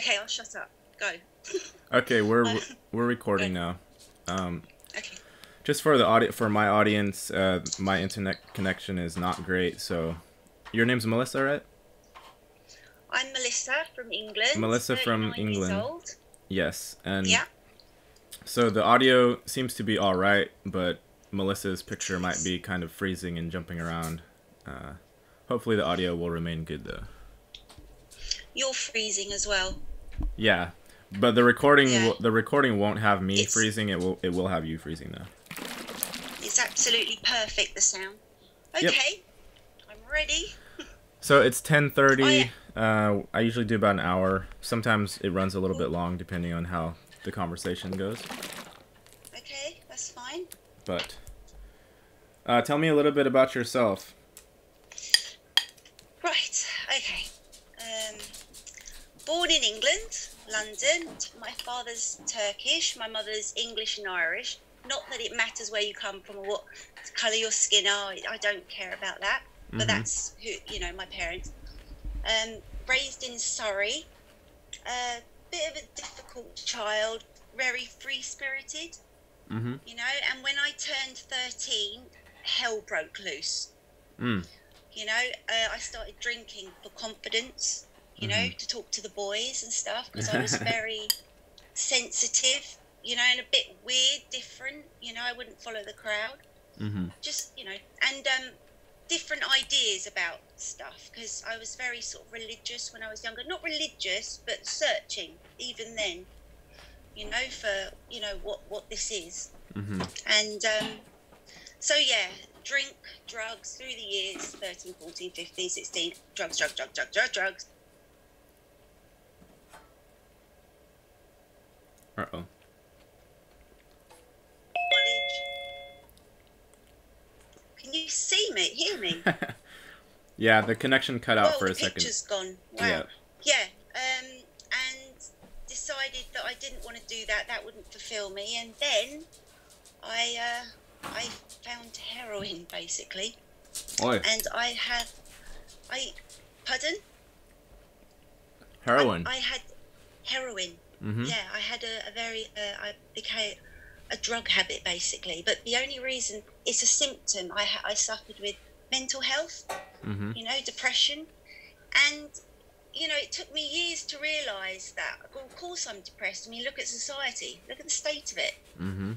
Okay, I'll shut up. Go. Okay, Uh, we're recording Good. now. Um, Okay. just for the for my audience, my internet connection is not great. So, your name's Melissa, right? I'm Melissa from England, Melissa from 39 years England. old. Yes, and Yeah. so the audio seems to be all right, but Melissa's It picture might is. be kind of freezing and jumping around. Uh, Hopefully, the audio will remain good though. You're freezing as well. Yeah, but Yeah. the recording won't have me It's freezing. It will have you freezing though. it's absolutely perfect, the sound. Yep. Okay, I'm ready. So it's 10:30. I I usually do about an hour. Sometimes it runs a little oh, bit long depending on how the conversation goes. okay, that's fine. But tell me a little bit about yourself. Right. Okay. Um, Born in England, London. My father's Turkish, my mother's English and Irish. Not that it matters where you come from or what colour your skin are. I don't care about that. But Mm-hmm. that's who, my parents. Raised in Surrey. A bit of a difficult child, very free-spirited, Mm-hmm. And when I turned 13, hell broke loose. Mm. I started drinking for confidence, Mm-hmm. to talk to the boys and stuff because I was very sensitive, and a bit weird, different. I wouldn't follow the crowd. Mm-hmm. Just, and different ideas about stuff because I was very sort of religious when I was younger. Not religious, but searching even then, for, what this is. Mm-hmm. And so, yeah, drink, drugs through the years, 13, 14, 15, 16, drugs. Uh-oh. College. Can you see me, hear me? Yeah, the connection cut out Oh, for the a second. picture's gone. Wow. Yeah. Yeah. And decided that I didn't want to do that. That wouldn't fulfill me. And then I found heroin basically. Oi. And pardon? Heroin. I had heroin. Mm-hmm. Yeah, I had I became a drug habit basically. But the only reason it's a symptom. I suffered with mental health. Mm-hmm. Depression. And, it took me years to realise that, well, of course I'm depressed. I mean, look at society. Look at the state of it. Mm-hmm.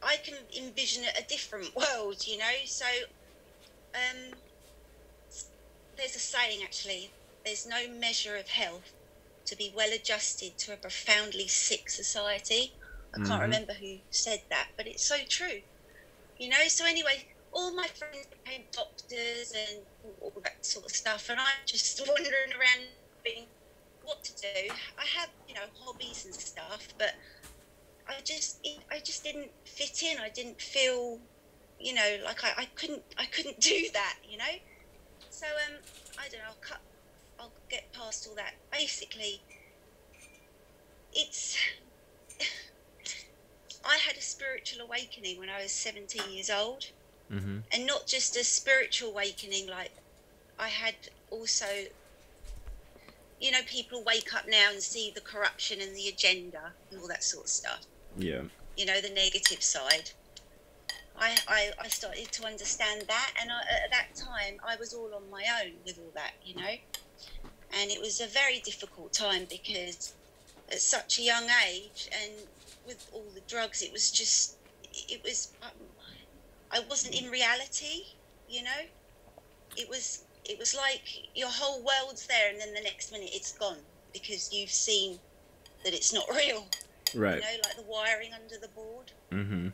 I can envision a different world, So there's a saying, actually, there's no measure of health to be well adjusted to a profoundly sick society. I can't Mm-hmm. remember who said that, but it's so true. So anyway, all my friends became doctors and all that sort of stuff, and I'm just wandering around being what to do. I have, hobbies and stuff, but I just didn't fit in. I didn't feel, like I couldn't do that, So I don't know. I'll get past all that. Basically, it's. I had a spiritual awakening when I was 17 years old. Mm-hmm. And not just a spiritual awakening, like I had also, people wake up now and see the corruption and the agenda and all that sort of stuff, Yeah. the negative side. I started to understand that, and at that time I was all on my own with all that, and it was a very difficult time because at such a young age and with all the drugs, it was I wasn't in reality, It was like your whole world's there and then the next minute it's gone because you've seen that it's not real. Right. Like the wiring under the board. Mm-hmm.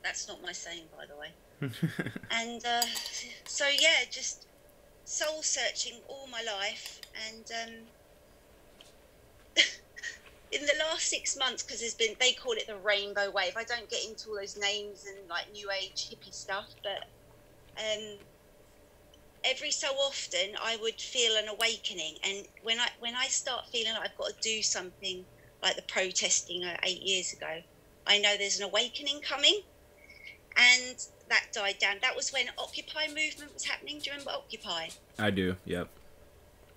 That's not my saying, by the way. And so, yeah, just soul searching all my life. And in the last 6 months, because they call it the rainbow wave. I don't get into all those names and like new age hippie stuff, but every so often I would feel an awakening. And when I start feeling like I've got to do something, like the protesting 8 years ago, I know there's an awakening coming. And that died down. That was when Occupy movement was happening. Do you remember Occupy? I do. Yep.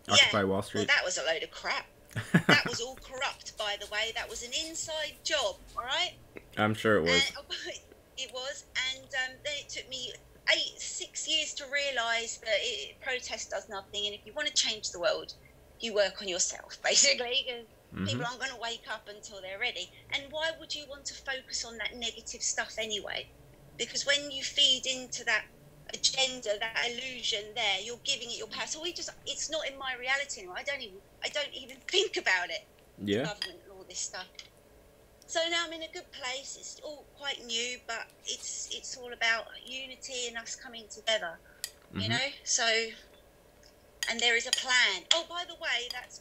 Yeah. Occupy Wall Well, Street. that was a load of crap. That was all corrupt, by the way. That was an inside job, all right? I'm sure it was. And it was, and then it took me 6 years to realise that protest does nothing, and if you want to change the world, you work on yourself, basically. People aren't going to wake up until they're ready. And why would you want to focus on that negative stuff anyway? Because when you feed into that agenda, that illusion there, you're giving it your power. So it's not in my reality anymore. I don't even think about it. Yeah. The government and all this stuff. So now I'm in a good place. It's all quite new, but it's all about unity and us coming together, you know? So, and there is a plan. Oh, by the way, that's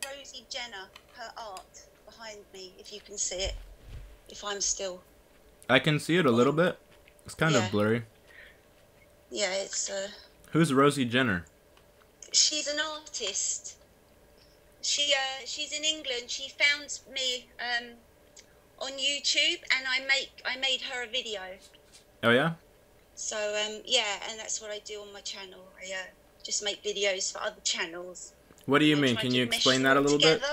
Rosie Jenner, her art behind me, if you can see it. If I'm still... I can see it a little bit. It's kind of blurry. Yeah, it's... Who's Rosie Jenner? She's an artist. She's in England. She found me... on YouTube, and I made her a video. Oh yeah. So yeah, and that's what I do on my channel. I just make videos for other channels. What do you mean? Can you explain that a little bit?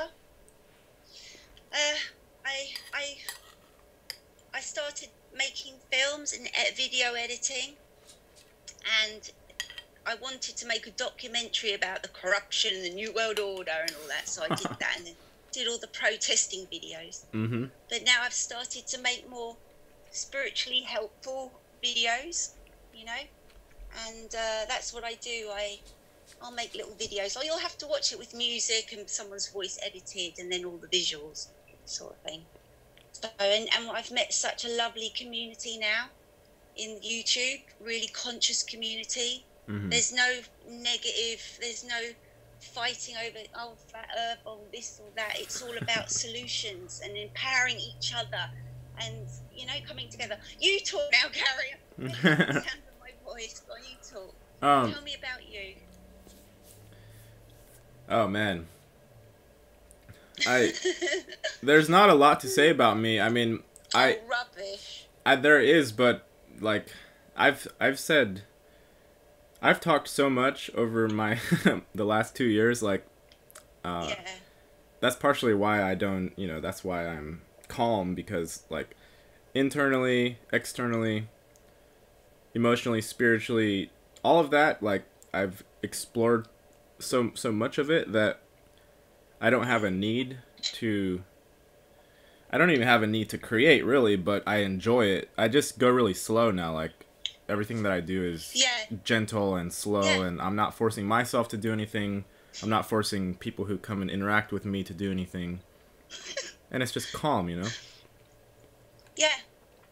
I started making films and video editing, and I wanted to make a documentary about the corruption and the New World Order and all that. So I did that, and then did all the protesting videos. But now I've started to make more spiritually helpful videos, you know, and that's what I do. I'll make little videos. Or you'll have to watch it with music and someone's voice edited, and then all the visuals, sort of thing. So, and I've met such a lovely community now in YouTube, really conscious community. There's no negative, there's no fighting over flat earth or this or that. It's all about solutions and empowering each other, and you know, coming together. You talk now, Gary. I can the sound of my voice. Go on, you talk. Tell me about you. Oh man, there's not a lot to say about me. I mean, rubbish. There is, but like I've talked so much over my the last 2 years, like that's partially why I don't, you know, that's why I'm calm, because like internally, externally, emotionally, spiritually, all of that, like I've explored so much of it that I don't have a need to, I don't even have a need to create really, but I enjoy it. I just go really slow now, like everything that I do is gentle and slow, and I'm not forcing myself to do anything. I'm not forcing people who come and interact with me to do anything. And it's just calm, you know? Yeah.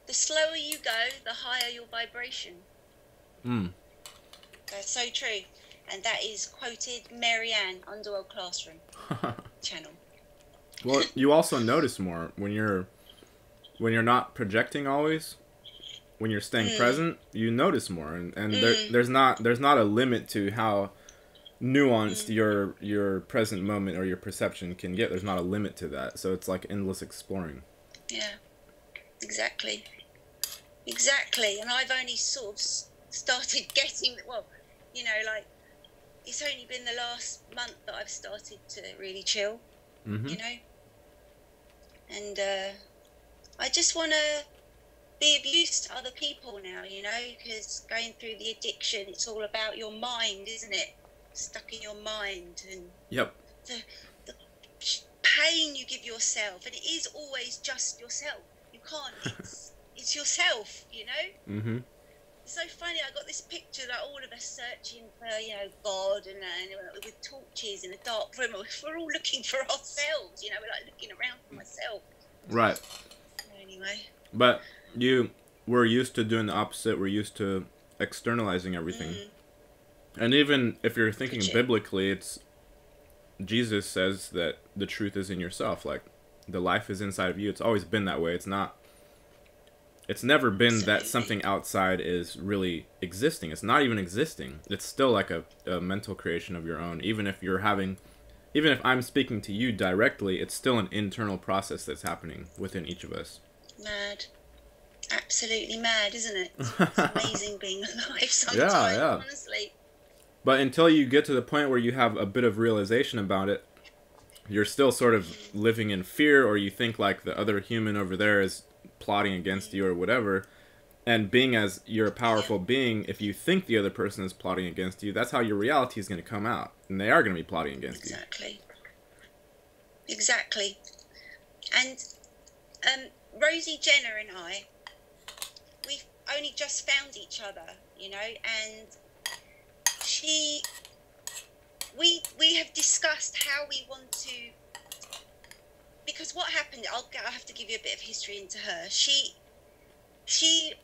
The slower you go, the higher your vibration. That's so true. And that is quoted Marianne, Underworld Classroom channel. Well, you also notice more when you're not projecting always. When you're staying present, you notice more, and there's not a limit to how nuanced your present moment or your perception can get. There's not a limit to that, so it's like endless exploring. Yeah, exactly. And I've only sort of started getting, well, you know, like it's only been the last month that I've started to really chill, you know, and I just want to be of use to other people now, you know, because going through the addiction, it's all about your mind, isn't it? Stuck in your mind, and the pain you give yourself, and it is always just yourself. You can't. It's yourself, you know. It's so funny. I got this picture that all of us searching for, you know, God, and with torches in a dark room. We're all looking for ourselves, you know. We're like looking around for myself. Right. So anyway. But we're used to doing the opposite. We're used to externalizing everything. And even if you're thinking biblically, it's Jesus says that the truth is in yourself. Like the life is inside of you. It's always been that way. It's never been that something outside is really existing. It's not even existing. It's still like a mental creation of your own. Even if I'm speaking to you directly, it's still an internal process that's happening within each of us. Mad. Absolutely mad, isn't it? It's amazing being alive sometimes, honestly. But until you get to the point where you have a bit of realization about it, you're still sort of living in fear, or you think like the other human over there is plotting against you or whatever. And being as you're a powerful being, if you think the other person is plotting against you, that's how your reality is going to come out. And they are going to be plotting against you. Exactly. And Rosie Jenner and I, we've only just found each other, you know, and we have discussed how we want to, because what happened, I'll have to give you a bit of history into her. She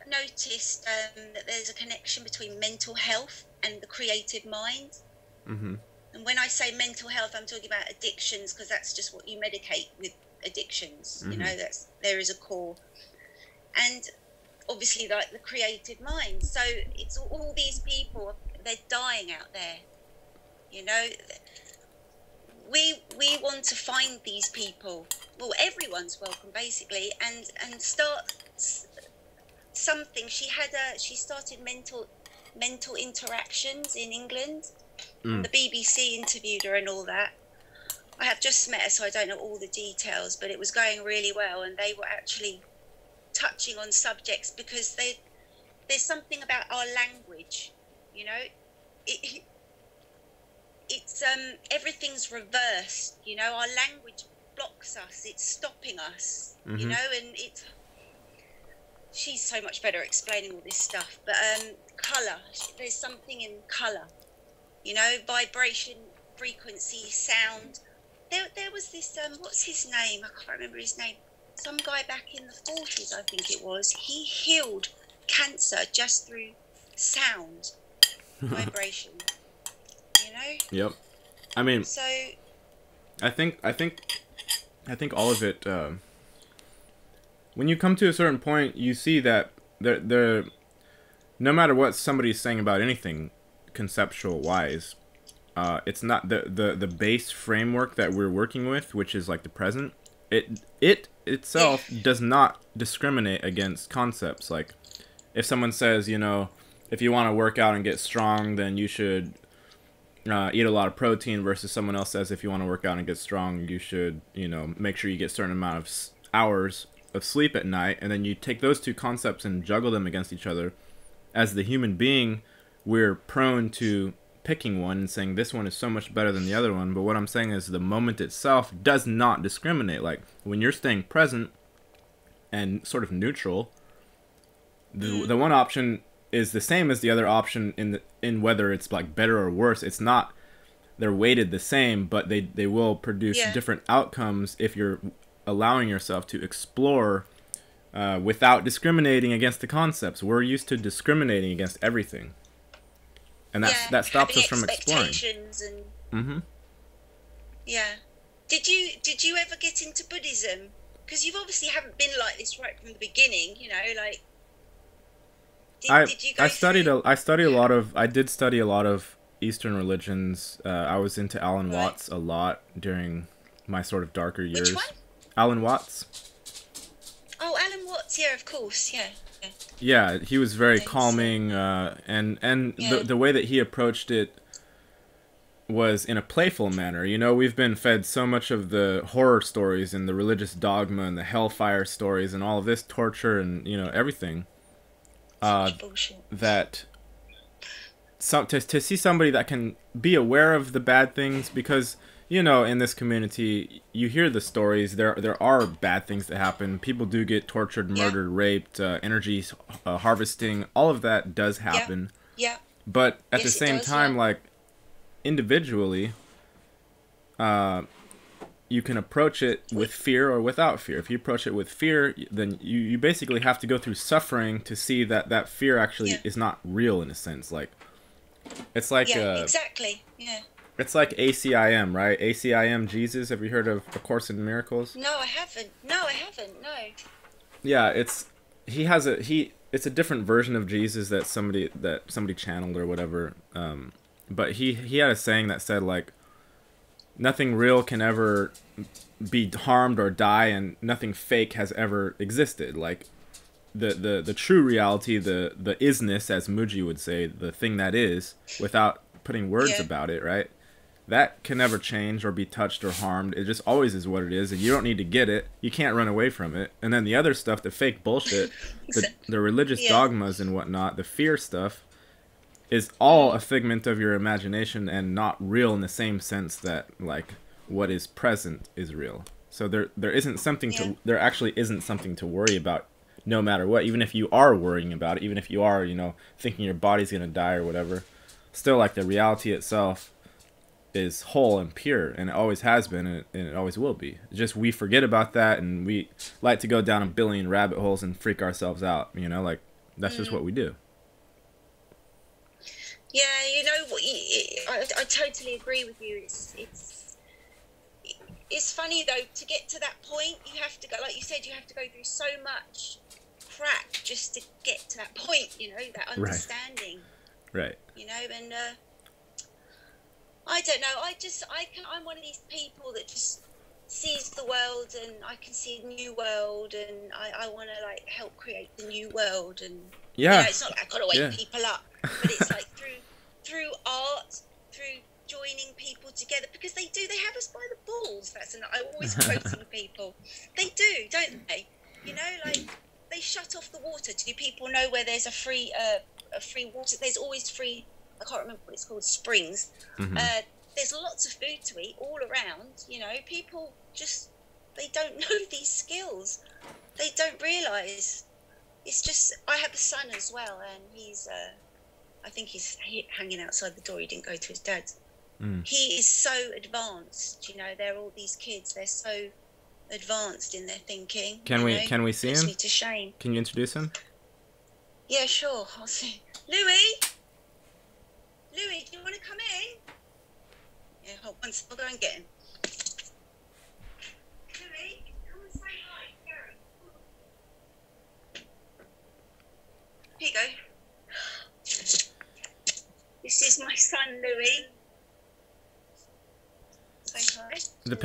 noticed that there's a connection between mental health and the creative mind. Mm-hmm. And when I say mental health, I'm talking about addictions, because that's just what you medicate with addictions. Mm-hmm. You know, there is a core. And obviously, like the creative mind. So it's all these people, they're dying out there. You know, we want to find these people. Well, everyone's welcome, basically, and start something. She started mental interactions in England. The BBC interviewed her and all that. I have just met her, so I don't know all the details, but it was going really well, and they were actually touching on subjects, because there's something about our language, you know. It's everything's reversed, you know. Our language blocks us, it's stopping us, you know. And she's so much better explaining all this stuff. But colour, there's something in colour, you know, vibration, frequency, sound. There was this what's his name? I can't remember his name. Some guy back in the 40s, I think it was. He healed cancer just through sound, vibration. You know? Yep. I mean, so I think all of it. When you come to a certain point, you see that the no matter what somebody's saying about anything, conceptual wise, it's not the base framework that we're working with, which is like the present. It itself does not discriminate against concepts. Like, if someone says, you know, if you want to work out and get strong, then you should eat a lot of protein, versus someone else says, if you want to work out and get strong, you should, you know, make sure you get a certain amount of hours of sleep at night. And then you take those two concepts and juggle them against each other. As the human being, we're prone to picking one and saying this one is so much better than the other one. But what I'm saying is the moment itself does not discriminate. Like, when you're staying present and sort of neutral, the one option is the same as the other option in whether it's like better or worse. It's not, they're weighted the same, but they will produce different outcomes if you're allowing yourself to explore without discriminating against the concepts. We're used to discriminating against everything, and that stops us from exploring. And yeah. Did you ever get into Buddhism? Because you've obviously haven't been like this right from the beginning, you know, like. Did you go I did study a lot of Eastern religions. I was into Alan Watts a lot during my sort of darker years. Which one? Alan Watts. Oh, Alan Watts, yeah, of course, yeah. Yeah, he was very calming, and the way that he approached it was in a playful manner. You know, we've been fed so much of the horror stories and the religious dogma and the hellfire stories and all of this torture and, you know, everything. That to see somebody that can be aware of the bad things, because, you know, in this community, you hear the stories. There are bad things that happen. People do get tortured, murdered, raped, energy harvesting. All of that does happen. Yeah. But at the same time, like, individually, you can approach it with fear or without fear. If you approach it with fear, then you basically have to go through suffering to see that fear actually is not real, in a sense. Like, it's like exactly. Yeah. It's like ACIM, right? ACIM Jesus. Have you heard of A Course in Miracles? No, I haven't. No. Yeah, it's a different version of Jesus that somebody channeled or whatever. But he had a saying that said, like, nothing real can ever be harmed or die, and nothing fake has ever existed. Like, the true reality, the isness, as Muji would say, the thing that is, without putting words Yeah. about it, right? That can never change or be touched or harmed. It just always is what it is, and you don't need to get it. You can't run away from it. And then the other stuff, the fake bullshit, the religious Yeah. dogmas and whatnot, the fear stuff, is all a figment of your imagination and not real in the same sense that, like, what is present is real. So there isn't something Yeah. there actually isn't something to worry about, no matter what. Even if you are worrying about it, even if you are, thinking your body's gonna die or whatever, still, like, the reality itself is whole and pure, and it always has been, and it always will be. It's just we forget about that, and we like to go down a billion rabbit holes and freak ourselves out. Like, that's just what we do. Yeah, I totally agree with you. It's funny though, to get to that point, you have to go, like you said, you have to go through so much crap just to get to that point. That understanding. Right. And I don't know. I'm one of these people that just sees the world, and I can see a new world, and I want to, like, help create the new world. And yeah, it's not like I've got to wake people up, but it's like through art, through joining people together, because they have us by the balls. I'm always quoting people. They do, don't they? Like, they shut off the water. Do people know where there's a free water? There's always free. I can't remember what it's called. Springs. Mm-hmm. There's lots of food to eat all around. People just, they don't know these skills. They don't realise. It's just, I have a son as well, and he's, I think he's hanging outside the door. He didn't go to his dad's. He is so advanced. They're all these kids. They're so advanced in their thinking. Can we see him? Puts me to shame. Can you introduce him? Yeah, sure. I'll see. Louis, do you want to come in? Yeah, hold on. I'll go and get him. Louis, come and say hi, Gary. Here you go. This is my son, Louis. Say hi. The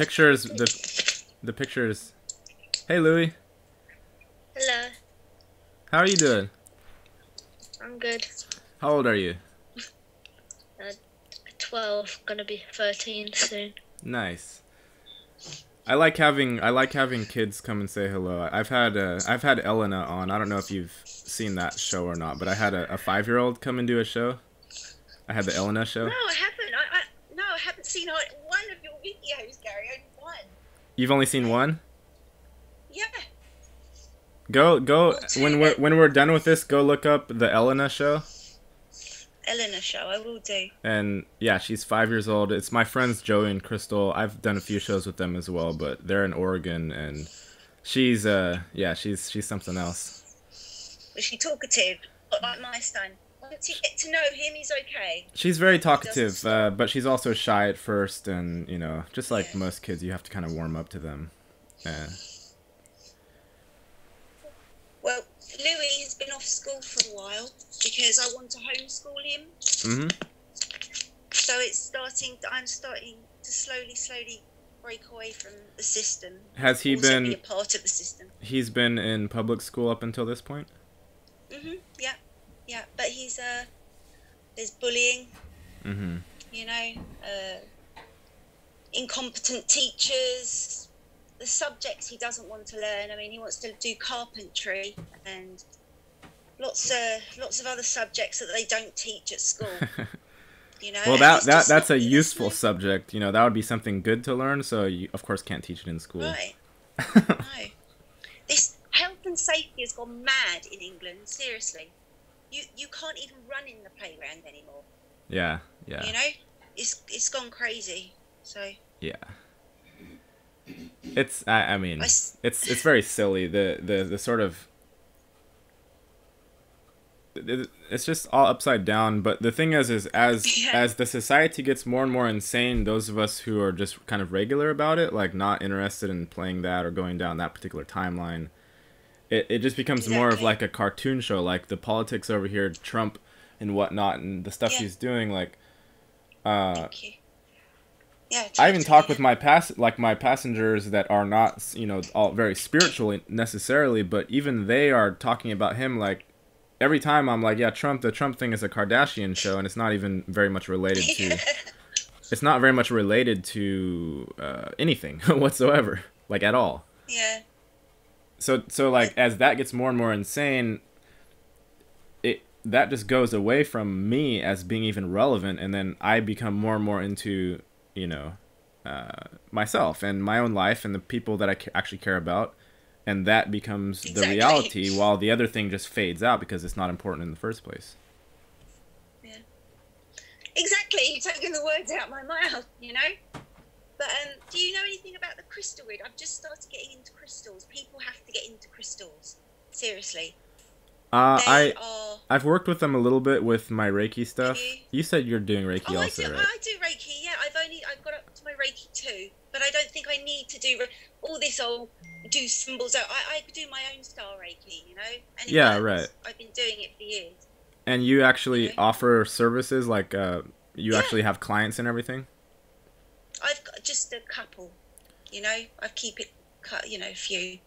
pictures. Hey, Louis. Hello, How are you doing? I'm good. How old are you? 12, gonna be 13 soon. Nice. I like having kids come and say hello. I've had Elena on. I don't know if you've seen that show or not, but I had a 5-year-old come and do a show. I had the Elena show. No, I haven't. I haven't seen one of your videos, Gary. Only one. You've only seen one? Yeah. Go when we're done with this, go look up the Elena show. Elena show, I will do. And yeah, she's 5 years old. It's my friends Joey and Crystal. I've done a few shows with them as well, but they're in Oregon, and she's something else. Was she talkative? Not like my son. Once you get to know him, he's okay. She's very talkative, but she's also shy at first, and just like most kids, you have to kind of warm up to them. Well, Louis has been off school for a while because I want to homeschool him. Mm-hmm. So I'm starting to slowly break away from the system. Has he also been be a part of the system? He's been in public school up until this point? Mhm. Yeah. But there's bullying. Mm-hmm. Incompetent teachers. The subjects he doesn't want to learn. I mean, he wants to do carpentry and lots of other subjects that they don't teach at school. Well, that's a useful subject. That would be something good to learn. So you, of course, can't teach it in school. Right. No. This health and safety has gone mad in England. Seriously, you can't even run in the playground anymore. Yeah. It's gone crazy. So. Yeah. It's it's very silly, the sort of, it's just all upside down. But the thing is as the society gets more and more insane, those of us who are just kind of regular about it, like not interested in playing that or going down that particular timeline, it just becomes more of like a cartoon show, like the politics over here, Trump and whatnot, and the stuff he's doing, like Thank you. Yeah, I even talk with my passengers that are not, all very spiritual necessarily, but even they are talking about him like every time I'm like, yeah, Trump. The Trump thing is a Kardashian show, and it's not even very much related to. It's not very much related to anything whatsoever, like at all. Yeah. So like as that gets more and more insane, that just goes away from me as being even relevant, and then I become more and more into, you know, myself and my own life and the people that I actually care about, and that becomes the reality, while the other thing just fades out because it's not important in the first place. Yeah. Exactly. You're taking the words out of my mouth, you know? But do you know anything about the crystal read? I've just started getting into crystals. People have to get into crystals. Seriously. I've worked with them a little bit with my Reiki stuff. You said you're doing Reiki also, right? I do Reiki, yeah. I've got up to my Reiki too, but I don't think I need to do all this do symbols. I do my own style Reiki, you know? And yeah, right. I've been doing it for years. And you actually offer services, like you actually have clients and everything? I've got just a couple, you know? I keep it, a few.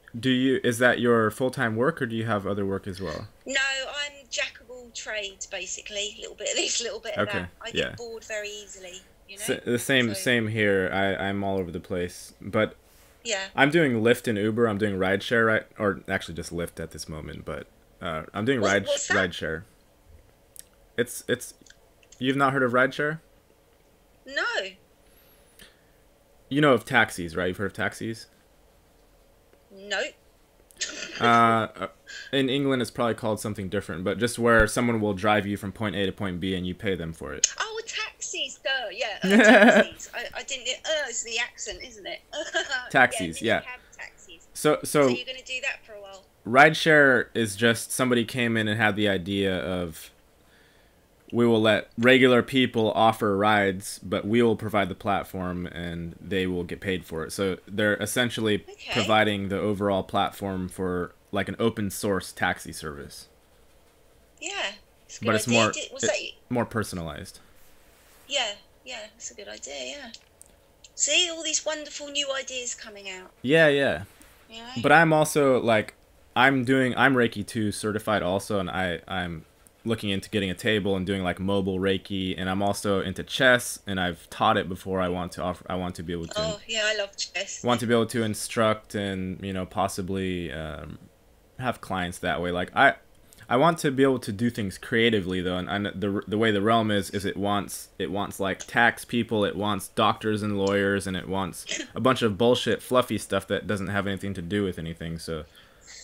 Is that your full-time work, or do you have other work as well? No, I'm jack of all trades, basically. A little bit of this, a little bit of that. I get bored very easily, you know? The same here. I'm all over the place. But yeah. I'm doing Lyft and Uber. I'm doing rideshare, right? Or actually just Lyft at this moment, but I'm doing rideshare. It's you've not heard of rideshare? No. You know of taxis, right? You've heard of taxis? Nope. In England, it's probably called something different, but just where someone will drive you from point A to point B and you pay them for it. Oh, taxis, duh, yeah. Taxis. I didn't. It's the accent, isn't it? Taxis, yeah. Taxis. So you're gonna do that for a while. Rideshare is just somebody came in and had the idea of, we will let regular people offer rides, but we will provide the platform and they will get paid for it. So they're essentially providing the overall platform for like an open source taxi service. Yeah. But it's more personalized. Yeah, that's a good idea, yeah. See, all these wonderful new ideas coming out. Yeah. You know? But I'm also like, I'm Reiki 2 certified also, and I'm looking into getting a table and doing like mobile Reiki, and I'm also into chess, and I've taught it before. I want to be able to. Oh yeah, I love chess. Want to be able to instruct and possibly have clients that way. Like I want to be able to do things creatively though, and the way the realm is it wants like tax people, it wants doctors and lawyers, and it wants a bunch of bullshit fluffy stuff that doesn't have anything to do with anything. So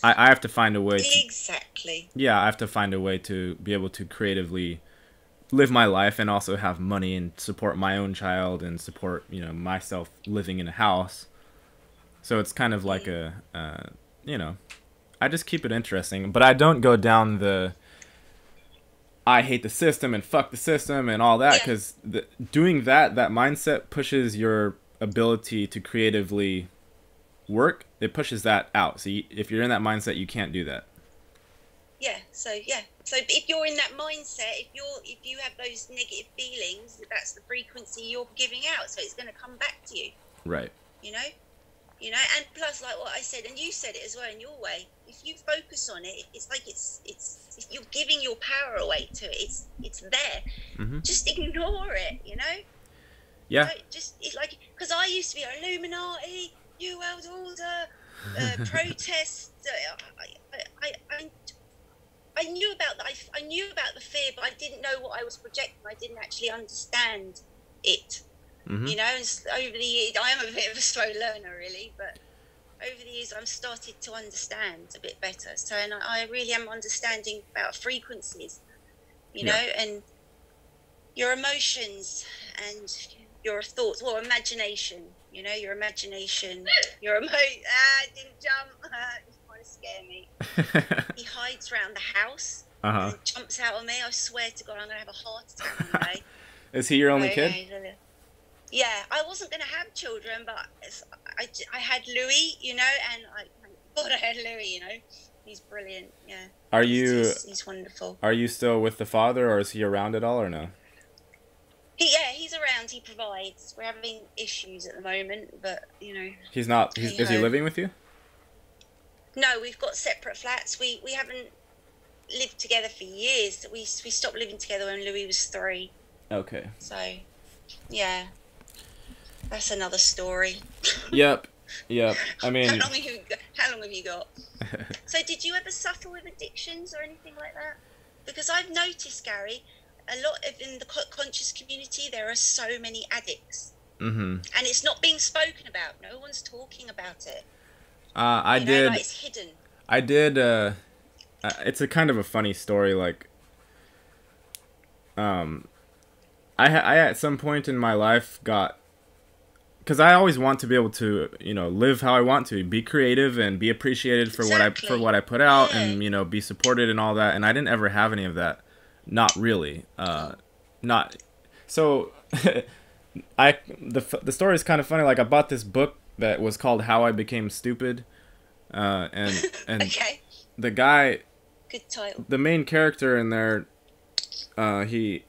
I have to find a way to, exactly. Yeah, I have to find a way to be able to creatively live my life and also have money and support my own child and support, myself living in a house. So it's kind of like I just keep it interesting, but I don't go down I hate the system and fuck the system and all that, because doing that mindset pushes your ability to creatively work. It pushes that out. So if you're in that mindset, you can't do that. So if you're in that mindset, if you have those negative feelings, that's the frequency you're giving out, so it's going to come back to you. Right. And plus, like what I said, and you said it as well in your way, if you focus on it, it's like it's you're giving your power away to it. It's there. Mm-hmm. Just ignore it, Yeah. It's like, because I used to be Illuminati, New World Order, protests. I knew about that. I knew about the fear, but I didn't know what I was projecting. I didn't actually understand it. Mm-hmm. And over the years, I am a bit of a slow learner, really, but over the years, I've started to understand a bit better. So, and I really am understanding about frequencies, you know, and your emotions and your thoughts, imagination, your imagination, it didn't jump, he's trying to scare me. He hides around the house and jumps out on me. I swear to God, I'm going to have a heart attack one day. Is he your only kid? Yeah, I wasn't going to have children, but I had Louis, and thank God I had Louis, He's brilliant, yeah. He's wonderful. Are you still with the father, or is he around at all, or no? He's around, he provides. We're having issues at the moment, but, He's not, is he living with you? No, we've got separate flats. We haven't lived together for years. We stopped living together when Louis was 3. Okay. So, yeah, that's another story. Yep. I mean, How long have you got? So, did you ever suffer with addictions or anything like that? Because I've noticed, Gary, a lot of in the conscious community, there are so many addicts, and it's not being spoken about. No one's talking about it. Like it's hidden. I did. It's a kind of a funny story. Like, I at some point in my life got, because I always want to be able to, live how I want to, be creative and be appreciated for what I put out, and be supported and all that. And I didn't ever have any of that. Not really. Not so. The story is kind of funny. Like, I bought this book that was called How I Became Stupid, and Okay. The guy, good title. The main character in there, he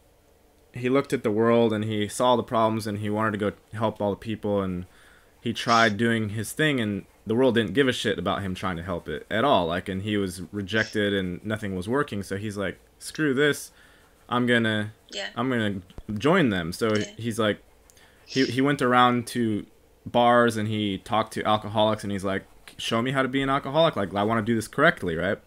looked at the world and he saw the problems and he wanted to go help all the people, and he tried doing his thing, and the world didn't give a shit about him trying to help it at all. Like, and he was rejected and nothing was working. So he's like, screw this. I'm gonna join them. So he's like, he went around to bars and he talked to alcoholics, and he's like, show me how to be an alcoholic. Like, I want to do this correctly, right?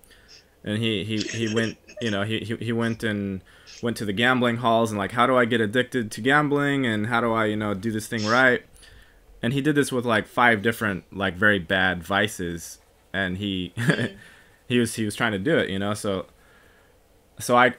And he went, he went and went to the gambling halls and like, how do I get addicted to gambling, and how do I, do this thing right? And he did this with like 5 different like very bad vices, and he he was trying to do it, so I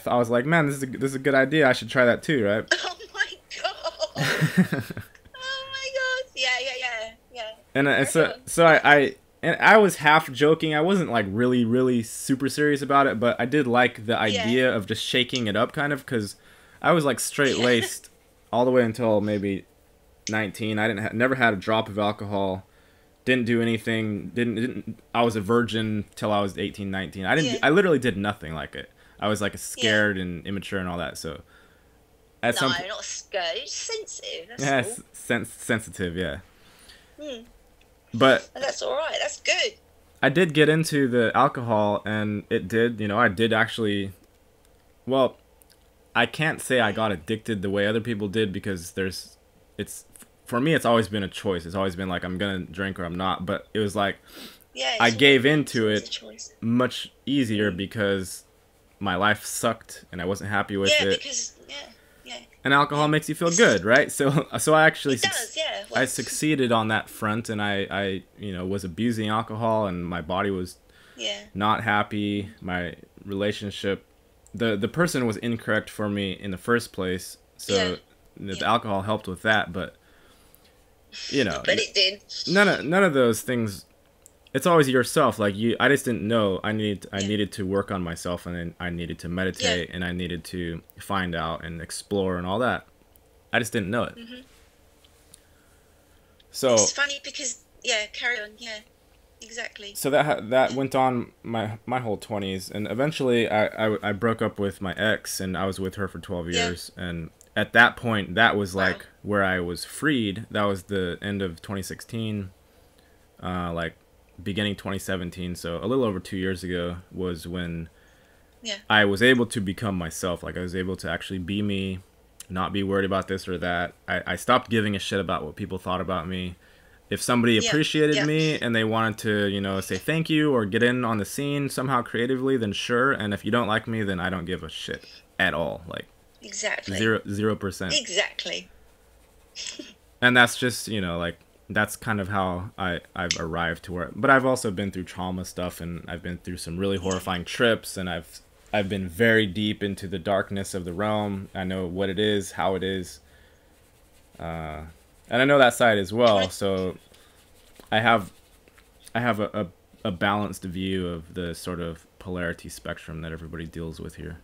was like, man, this is a good idea. I should try that too, right? Oh my god. Oh my god. Yeah. And so I was half joking. I wasn't like really super serious about it, but I did like the idea of just shaking it up, kind of, because I was like straight laced all the way until maybe 19. I never had a drop of alcohol. Didn't do anything. Didn't. I was a virgin till I was 18, 19. I literally did nothing like it. I was like scared and immature and all that. So not scared. It's sensitive. That's sensitive. Yeah. But that's all right. That's good. I did get into the alcohol, and it did. I did actually. Well, I can't say I got addicted the way other people did, because for me, it's always been a choice. It's always been like, I'm gonna drink or I'm not. But it was like, I gave into it much easier because my life sucked and I wasn't happy with it. And alcohol makes you feel good, right? So I actually I succeeded on that front, and I was abusing alcohol, and my body was not happy. My relationship, the person was incorrect for me in the first place. So the alcohol helped with that, but but it did. None of those things. It's always yourself. Like, I just didn't know. I needed to work on myself, and then I needed to meditate, and I needed to find out and explore and all that. I just didn't know it. So it's funny because carry on. Yeah, exactly. So that went on my whole 20s, and eventually I broke up with my ex, and I was with her for 12 years, and at that point, that was like where I was freed. That was the end of 2016. Like, beginning 2017, so a little over 2 years ago, was when I was able to become myself. Like, I was able to actually be me, not be worried about this or that. I stopped giving a shit about what people thought about me. If somebody appreciated me and they wanted to, say thank you or get in on the scene somehow creatively, then sure. And if you don't like me, then I don't give a shit at all. Like, exactly 0%. Exactly. And that's just, like, that's kind of how I've arrived to where. But I've also been through trauma stuff, and I've been through some really horrifying trips, and I've been very deep into the darkness of the realm. I know what it is, how it is, and I know that side as well. So I have a balanced view of the sort of polarity spectrum that everybody deals with here.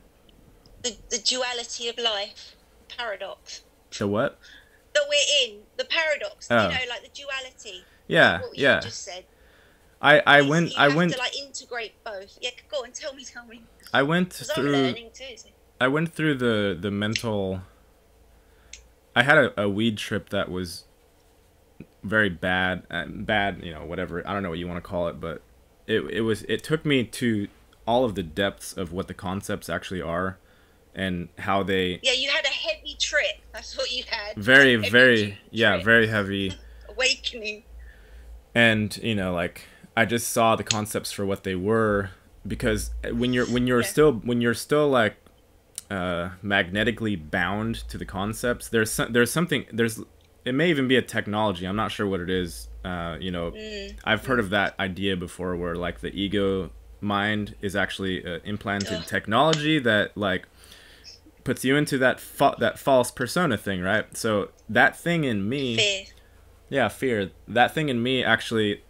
The duality of life, paradox. The what? That we're in, the paradox, like the duality. Yeah, what you just said. I went to like integrate both. Yeah, go on, tell me. I went through. I'm learning too. So. I went through the mental. I had a weed trip that was very bad, whatever. I don't know what you want to call it, but it took me to all of the depths of what the concepts actually are and how they. Yeah, you had a heavy trip. That's what you had. Very, Heavy very, yeah, trip. very heavy. Awakening. And like I just saw the concepts for what they were, because when you're still like magnetically bound to the concepts, there's something, it may even be a technology, I'm not sure what it is. I've heard of that idea before, where like the ego mind is actually implanted technology that like puts you into that false persona thing, right? So that thing in me, fear. Yeah, fear. That thing in me actually,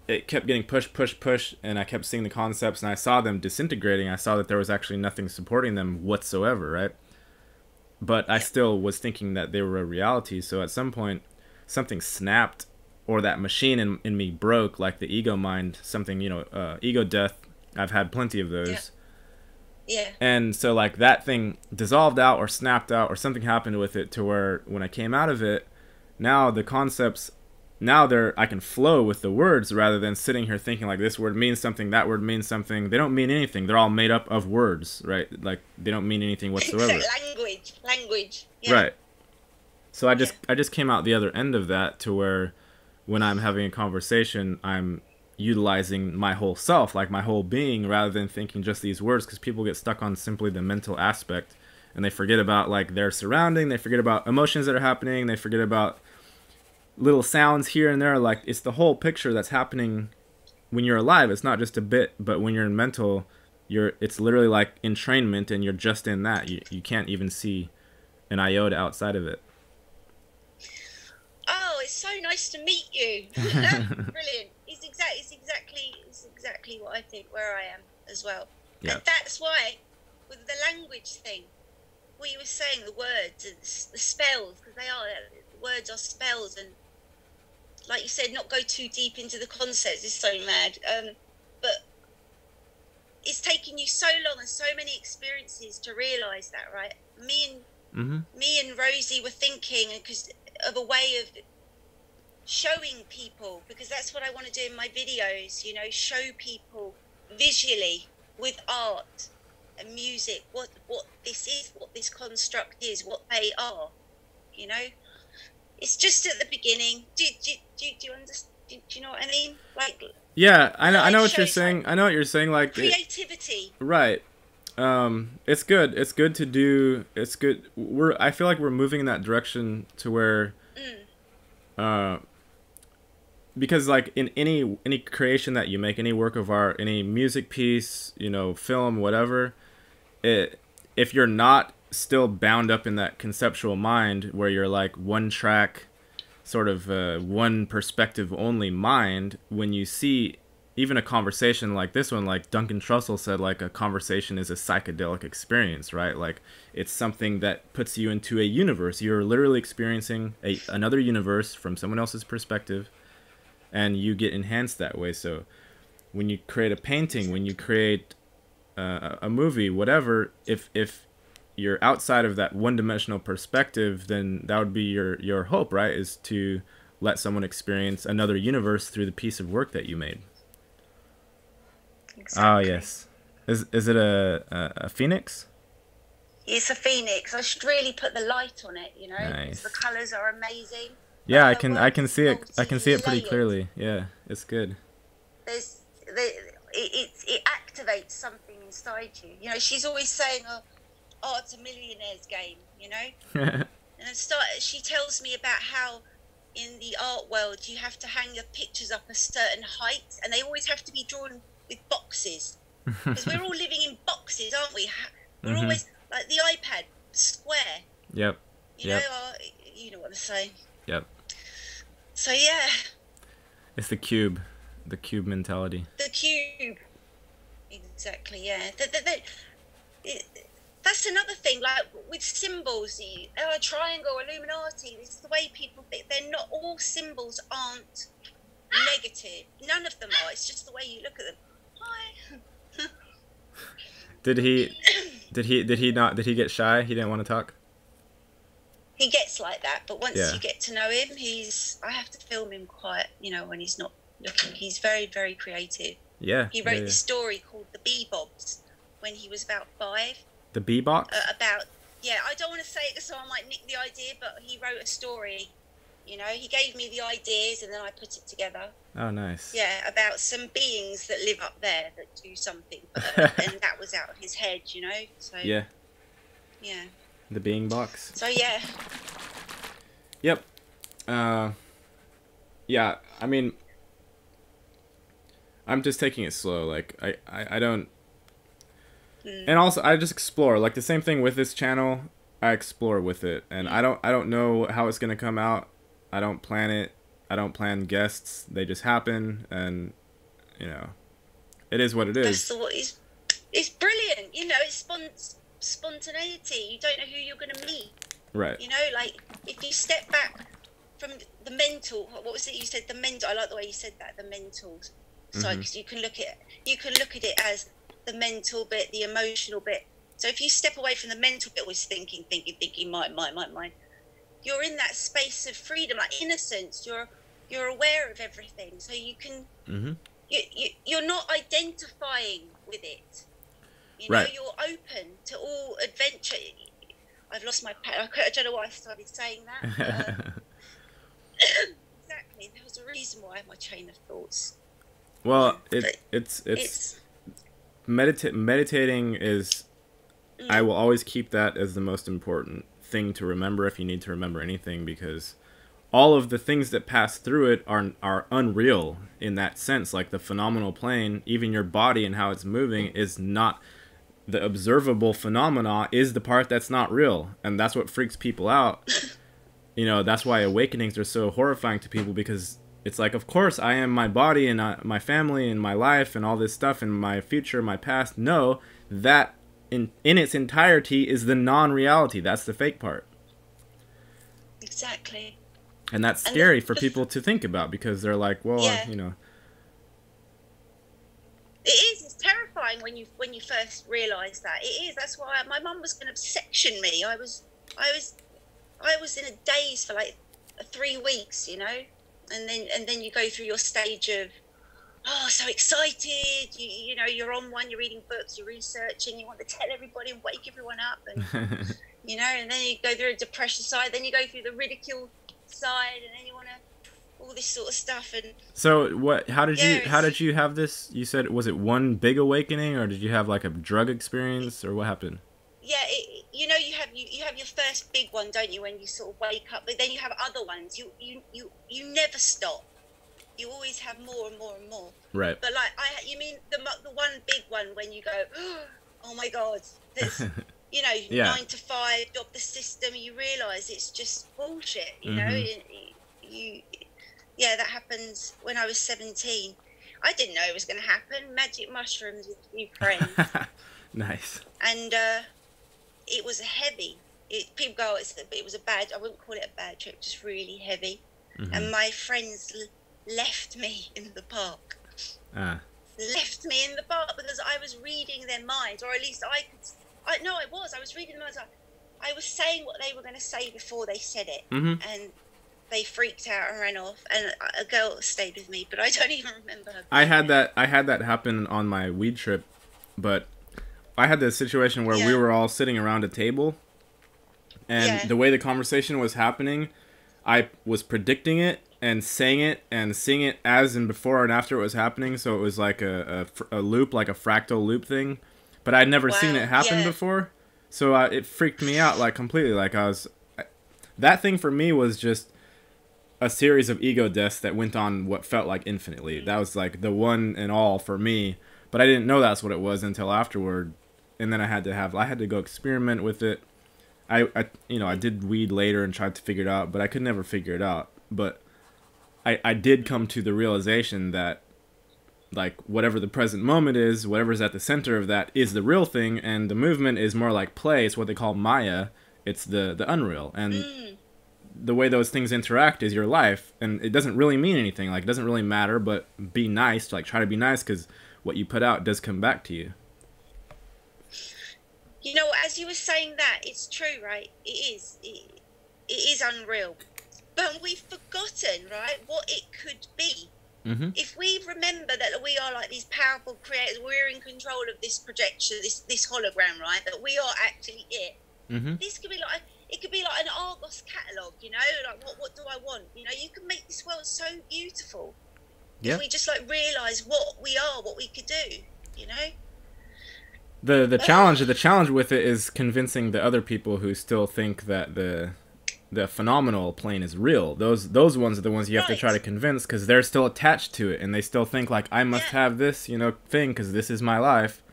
it kept getting pushed, and I kept seeing the concepts, and I saw them disintegrating. I saw that there was actually nothing supporting them whatsoever, right? But I still was thinking that they were a reality. So at some point, something snapped, or that machine in me broke, like the ego mind, something, ego death. I've had plenty of those. Yeah. And so like that thing dissolved out or snapped out, or something happened with it to where when I came out of it, now the concepts, I can flow with the words rather than sitting here thinking like this word means something, that word means something. They don't mean anything. They're all made up of words, right? Like they don't mean anything whatsoever. Language. Yeah. Right. So I just came out the other end of that, to where when I'm having a conversation, I'm utilizing my whole self, like my whole being, rather than thinking just these words, because people get stuck on simply the mental aspect, and they forget about like their surrounding, they forget about emotions that are happening, they forget about little sounds here and there. Like it's the whole picture that's happening when you're alive. It's not just a bit, but when you're in mental, it's literally like entrainment, and you're just in that. You can't even see an iota outside of it. Oh, it's so nice to meet you. Brilliant. It's exactly what I think, where I am as well. Yeah. And that's why, with the language thing, what you were saying, the words and the spells, because words are spells, and like you said, not go too deep into the concepts is so mad. But it's taken you so long and so many experiences to realise that, right? Me and Rosie were thinking, because of a way of showing people, because that's what I want to do in my videos, show people visually with art and music what this is, what this construct is, what they are. It's just at the beginning. Do you understand? Do you know what I mean? Like, yeah, I know what you're saying. I know what you're saying. Like creativity, right? It's good. It's good to do. It's good. I feel like we're moving in that direction to where, because like in any creation that you make, any work of art, any music piece, film, whatever, if you're not still bound up in that conceptual mind where you're like one track, sort of one perspective only mind, when you see even a conversation like this one, like Duncan Trussell said, like a conversation is a psychedelic experience, right? Like it's something that puts you into a universe. You're literally experiencing another universe from someone else's perspective, and you get enhanced that way. So when you create a painting, when you create a movie, whatever, if you're outside of that one-dimensional perspective, then that would be your hope, right? Is to let someone experience another universe through the piece of work that you made. Exactly. Oh yes. Is it a phoenix? It's a phoenix. I should really put the light on it, Nice. The colours are amazing. Yeah, I can see it. I can see it pretty clearly. Yeah, it's good. It activates something inside you. She's always saying, "Oh, it's a millionaire's game," And she tells me about how in the art world you have to hang your pictures up a certain height, and they always have to be drawn with boxes, because we're all living in boxes, aren't we? We're always like the iPad, square. Yep. You know what I'm saying. Yep. So yeah. It's the cube mentality. The cube. Exactly. Yeah. That's another thing. Like with symbols, triangle, Illuminati. This is the way people think. They're not all symbols. Aren't negative. None of them are. It's just the way you look at them. Hi. Did he get shy? He didn't want to talk? He gets like that, but once Yeah. you get to know him, I have to film him quiet, when he's not looking. He's very, very creative. Yeah. He wrote this story called The bebobs when he was about 5. The bee box. I don't want to say it so I might nick the idea, but he wrote a story. You know, he gave me the ideas and then I put it together. Oh, nice. Yeah, about some beings that live up there that do something, and that was out of his head, you know. So yeah. Yeah. The being box. So yeah. Yep. Yeah. I mean, I'm just taking it slow. Like I don't. And also, I just explore. Like the same thing with this channel. I explore with it, and I don't know how it's gonna come out. I don't plan it. I don't plan guests. They just happen, and you know, it is what it is. It's brilliant. You know, it's spontaneity. You don't know who you're gonna meet. Right. You know, like if you step back from the mental. What was it you said? The mental. I like the way you said that. The mental side, because you can look at it as the mental bit, the emotional bit. So if you step away from the mental bit, always thinking, mind, you're in that space of freedom, like innocence. You're aware of everything, so you can. You're not identifying with it. You know, you're open to all adventure. I've lost my. I don't know why I started saying that. Exactly, there was a reason why I have my chain of thoughts. Well, it's meditating is. I will always keep that as the most important thing to remember if you need to remember anything, because all of the things that pass through it are unreal in that sense. Like the phenomenal plane, even your body and how it's moving is not. The observable phenomena is the part that's not real, and that's what freaks people out. You know, that's why awakenings are so horrifying to people, because it's like, of course I am my body and my family and my life and all this stuff and my future, my past. No, that in its entirety is the non-reality. That's the fake part. Exactly. And that's scary for people to think about, because they're like, well, you know. It is. It's terrifying when you first realise that. It is. That's why my mum was going to section me. I was in a daze for like 3 weeks, you know, and then you go through your stage of, oh, so excited. You know, you're on one. You're reading books. You're researching. You want to tell everybody and wake everyone up, and you know, and then you go through a depression side. Then you go through the ridicule side, and then you want to. All this sort of stuff. And so what? How did you have this? You said, was it one big awakening, or did you have like a drug experience, or what happened? Yeah, you know, you have your first big one, don't you? When you sort of wake up, but then you have other ones. You never stop. You always have more and more and more. Right. But like you mean the one big one when you go, oh my God, there's you know, 9 to 5 job the system. You realise it's just bullshit. You know, Yeah, that happened when I was 17. I didn't know it was going to happen. Magic mushrooms with a few friends. Nice. And it was heavy. People go, it was a bad, I wouldn't call it a bad trip, just really heavy. And my friends left me in the park. Left me in the park because I was reading their minds, or at least I was reading their minds. I was saying what they were going to say before they said it. And they freaked out and ran off, and a girl stayed with me, but I don't even remember her. I had that happen on my weed trip, but I had this situation where we were all sitting around a table, and the way the conversation was happening, I was predicting it and saying it and seeing it as and before and after it was happening, so it was like a loop, like a fractal loop thing, but I'd never seen it happen before, so it freaked me out like completely. Like that thing for me was just a series of ego deaths that went on what felt like infinitely. That was like the one and all for me, but I didn't know that's what it was until afterward. And then I had to go experiment with it. I did weed later and tried to figure it out, but I could never figure it out. But I did come to the realization that, like, whatever the present moment is, whatever's at the center of that is the real thing, and the movement is more like play. It's what they call Maya. It's the unreal. And the way those things interact is your life, and it doesn't really mean anything. Like, it doesn't really matter, but be nice. Like, try to be nice, because what you put out does come back to you. You know, as you were saying that, it's true, right? It is unreal. But we've forgotten, right, what it could be. If we remember remember that we are like these powerful creators. We're in control of this projection, this hologram, right? That we are actually it. Mm-hmm. This could be like, it could be like an Argos catalogue, you know, like what do I want? You know, you can make this world so beautiful if we just like realise what we are, what we could do, you know. The challenge with it is convincing the other people who still think that the phenomenal plane is real. Those ones are the ones you have to try to convince, because they're still attached to it and they still think like, I must have this, you know, thing because this is my life.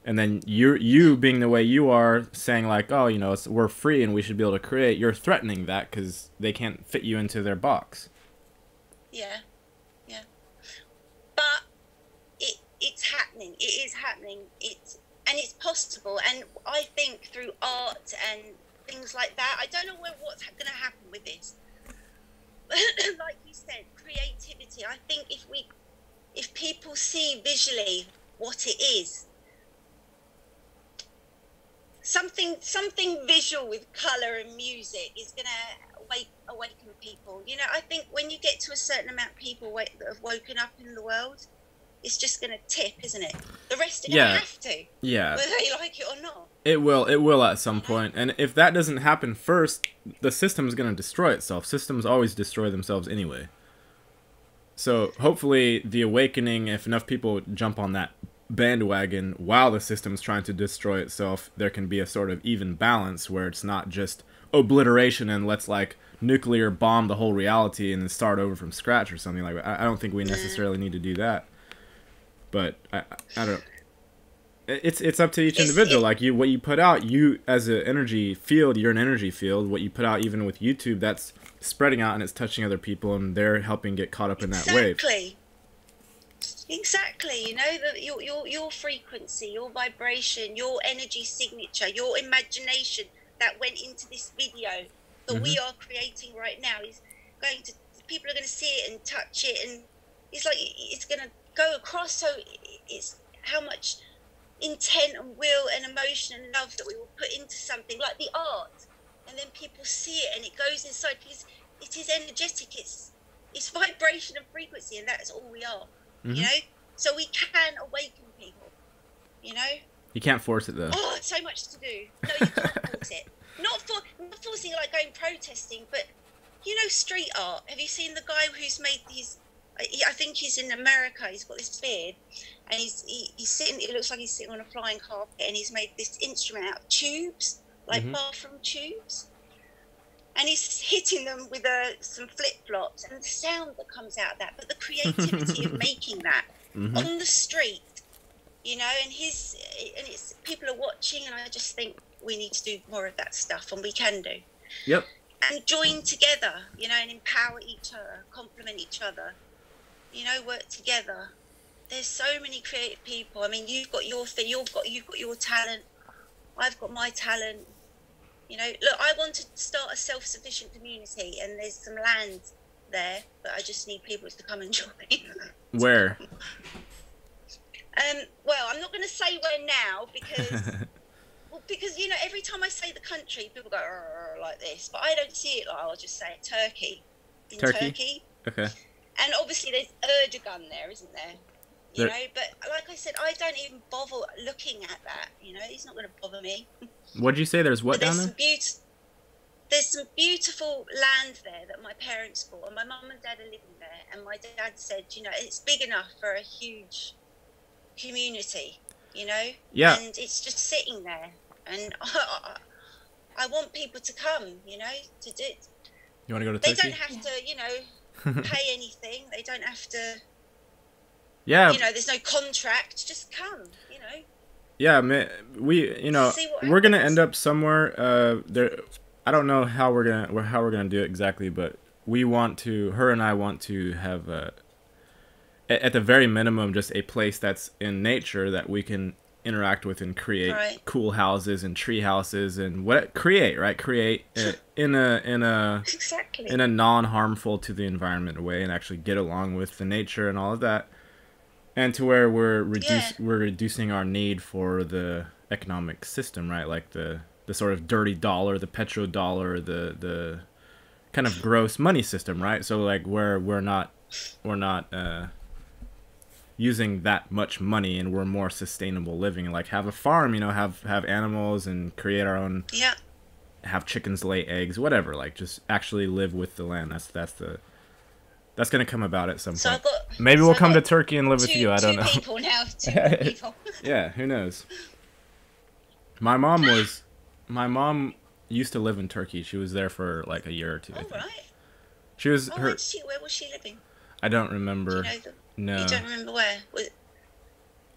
And then you being the way you are, saying like, oh, you know, we're free and we should be able to create. You're threatening that because they can't fit you into their box. Yeah, yeah. But it's happening. It is happening. And it's possible. And I think through art and things like that, I don't know what's going to happen with this. Like you said, creativity. I think if people see visually what it is, something visual with colour and music is going to awaken people. You know, I think when you get to a certain amount of people that have woken up in the world, it's just going to tip, isn't it? The rest are going to have to. Yeah. Whether they like it or not. It will at some point. And if that doesn't happen first, the system's going to destroy itself. Systems always destroy themselves anyway. So hopefully the awakening, if enough people jump on that bandwagon while the system's trying to destroy itself, there can be a sort of even balance where it's not just obliteration and let's like nuclear bomb the whole reality and then start over from scratch or something like that. I don't think we necessarily need to do that. But I don't. It's up to each individual. Like what you put out, you as an energy field, you're an energy field. What you put out, even with YouTube, that's spreading out and it's touching other people, and they're helping get caught up in that wave. Exactly. You know, your frequency, your vibration, your energy signature, your imagination that went into this video that we are creating right now is going to. People are going to see it and touch it, and it's like it's going to go across. So it's how much intent and will and emotion and love that we will put into something like the art, and then people see it and it goes inside because it is energetic. It's vibration and frequency, and that's all we are. You know, so we can awaken people. You know, you can't force it though. Oh, so much to do. No, you can't force it. Not forcing like going protesting, but you know, street art. Have you seen the guy who's made these? I think he's in America. He's got this beard, and he's sitting. It looks like he's sitting on a flying carpet, and he's made this instrument out of tubes, like bathroom tubes, and he's hitting them with some flip flops, and the sound that comes out of that, but the creativity of making that on the street, you know, and it's people are watching, and I just think we need to do more of that stuff, and we can do. Yep. And join together, you know, and empower each other, complement each other. You know, work together. There's so many creative people. I mean, you've got your thing. You've got your talent. I've got my talent. You know, look, I want to start a self-sufficient community, and there's some land there, but I just need people to come and join. Where? Well, I'm not going to say where now because you know, every time I say the country, people go like this, but I don't see it like. I'll just say it. Turkey. In Turkey. Okay. And obviously there's Erdogan there, isn't there? You know, but like I said, I don't even bother looking at that. You know, he's not going to bother me. What'd you say? There's what down there? There's some beautiful land there that my parents bought, and my mum and dad are living there. And my dad said, you know, it's big enough for a huge community. You know, yeah, and it's just sitting there, and I want people to come. You know, to do. You want to go to Turkey? They don't have to, you know, pay anything. They don't have to. Yeah. You know, there's no contract. Just come. You know. Yeah, you know, we're gonna end up somewhere. There, I don't know how we're gonna do it exactly, but her and I want to have at the very minimum, just a place that's in nature that we can interact with and create cool houses and tree houses and create in a exactly. in a non-harmful to the environment way, and actually get along with the nature and all of that, and to where we're reducing our need for the economic system, right? Like the sort of dirty dollar, the petrodollar, the kind of gross money system, right? So like where we're not using that much money, and we're more sustainable living, like have a farm, you know, have animals and create our own, Yeah. have chickens lay eggs, whatever, like just actually live with the land. That's gonna come about at some So point. I've got Maybe so we'll I've come to got Turkey and live with you. I don't two know. people now. Two more people. Yeah, who knows? My mom used to live in Turkey. She was there for like a year or two, I All think. right. She was Oh, her. where was she living? I don't Do remember. you know them? No. You don't remember where?